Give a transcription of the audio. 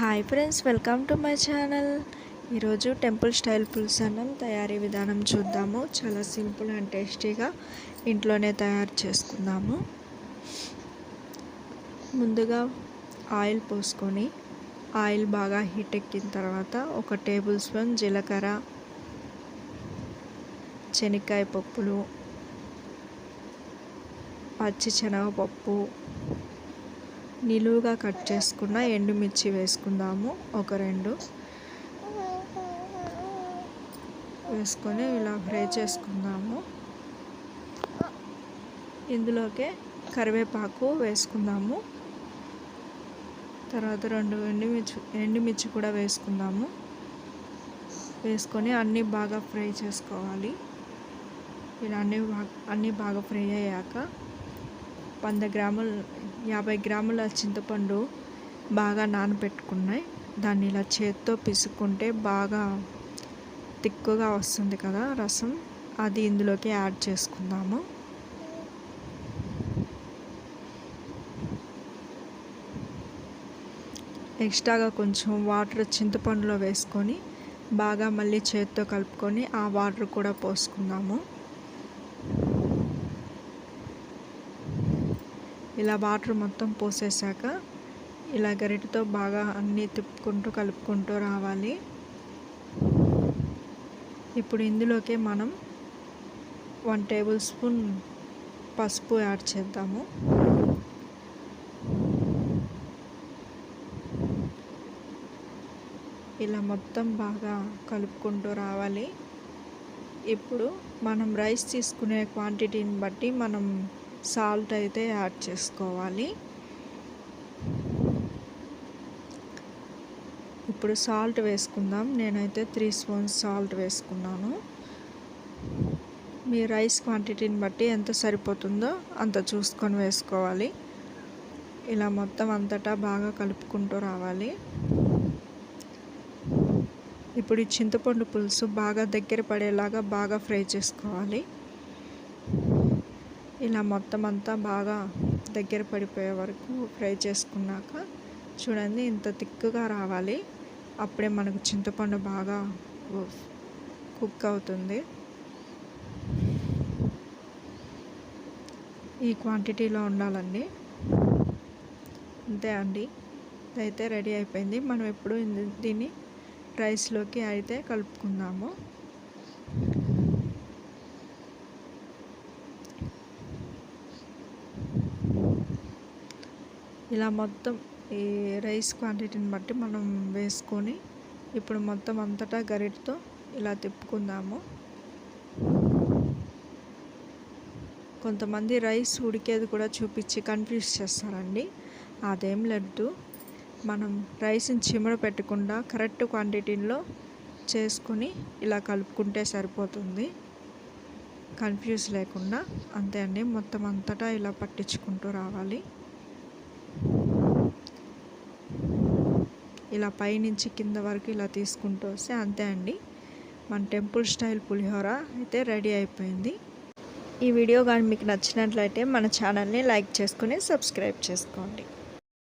Hi friends, welcome to my channel. ఈరోజు temple style పులుసన్నం తయారీ విధానం చూద్దాము. చాలా సింపుల్ అండ్ టేస్టీగా ఇంట్లోనే తయారు చేసుకుందాము. ముందుగా ఆయిల్ పోసుకొని ఆయిల్ బాగా హీట్ ఎక్కిన తర్వాత 1 టేబుల్ స్పూన్ జీలకర్ర, శనక్కాయ పప్పులు, పచ్చి శనగపప్పు, నిలువుగా కట్ చేసుకున్న ఎండుమిర్చి వేసుకుందాము. 2 వేసుకొని ఇలా ఫ్రై చేసుకుందాము. ఇందులోకే కరివేపాకు వేసుకుందాము. తర్వాత 2 ఎండుమిర్చి కూడా వేసుకుందాము. వేసుకొని అన్నీ బాగా ఫ్రై చేసుకోవాలి. ఇలా అన్నీ బాగా ఫ్రై అయ్యాక 50 గ్రాముల చింతపండు బాగా నానబెట్టుకున్నాయి. దాన్ని ఇలా చేత్తో పిసుక్కుంటే బాగా తిక్కుగా వస్తుంది కదా రసం, అది ఇందులోకి యాడ్ చేసుకుందాము. ఎక్స్ట్రాగా కొంచెం వాటర్ చింతపండులో వేసుకొని బాగా మళ్ళీ చేత్తో కలుపుకొని ఆ వాటర్ కూడా పోసుకుందాము. ఇలా వాటర్ మొత్తం పోసేసాక ఇలా గరిటెతో బాగా అన్నీ తిప్పుకుంటూ కలుపుకుంటూ రావాలి. ఇప్పుడు ఇందులోకే మనం 1 టేబుల్ స్పూన్ పసుపు యాడ్ చేద్దాము. ఇలా మొత్తం బాగా కలుపుకుంటూ రావాలి. ఇప్పుడు మనం రైస్ తీసుకునే క్వాంటిటీని బట్టి మనం సాల్ట్ అయితే యాడ్ చేసుకోవాలి. ఇప్పుడు సాల్ట్ వేసుకుందాం. నేనైతే 3 స్పూన్స్ సాల్ట్ వేసుకున్నాను. మీ రైస్ క్వాంటిటీని బట్టి ఎంత సరిపోతుందో అంత చూసుకొని వేసుకోవాలి. ఇలా మొత్తం అంతటా బాగా కలుపుకుంటూ రావాలి. ఇప్పుడు ఈ చింతపండు పులుసు బాగా దగ్గర పడేలాగా బాగా ఫ్రై చేసుకోవాలి. ఇలా మొత్తం అంతా బాగా దగ్గర పడిపోయే వరకు ఫ్రై చేసుకున్నాక చూడండి, ఇంత తిక్కుగా రావాలి. అప్పుడే మనకు చింతపండు బాగా కుక్ అవుతుంది. ఈ క్వాంటిటీలో ఉండాలండి. అంతే అండి, ఇదైతే రెడీ అయిపోయింది. మనం ఇప్పుడు దీన్ని రైస్లోకి అయితే కలుపుకుందాము. ఇలా మొత్తం ఈ రైస్ క్వాంటిటీని బట్టి మనం వేసుకొని ఇప్పుడు మొత్తం అంతటా గరిటెతో ఇలా తిప్పుకుందాము. కొంతమంది రైస్ ఉడికేది కూడా చూపించి కన్ఫ్యూజ్ చేస్తారండి. అదేం లేదు. మనం రైస్ని చిమడ పెట్టకుండా కరెక్ట్ క్వాంటిటీలో చేసుకొని ఇలా కలుపుకుంటే సరిపోతుంది, కన్ఫ్యూజ్ లేకుండా. అంతే అండి, మొత్తం అంతటా ఇలా పట్టించుకుంటూ రావాలి. ఇలా పైనుంచి కింద వరకు ఇలా తీసుకుంటూ వస్తే అంతే అండి, మన టెంపుల్ స్టైల్ పులిహోర అయితే రెడీ అయిపోయింది. ఈ వీడియో కానీ మీకు నచ్చినట్లయితే మన ఛానల్ని లైక్ చేసుకొని సబ్స్క్రైబ్ చేసుకోండి.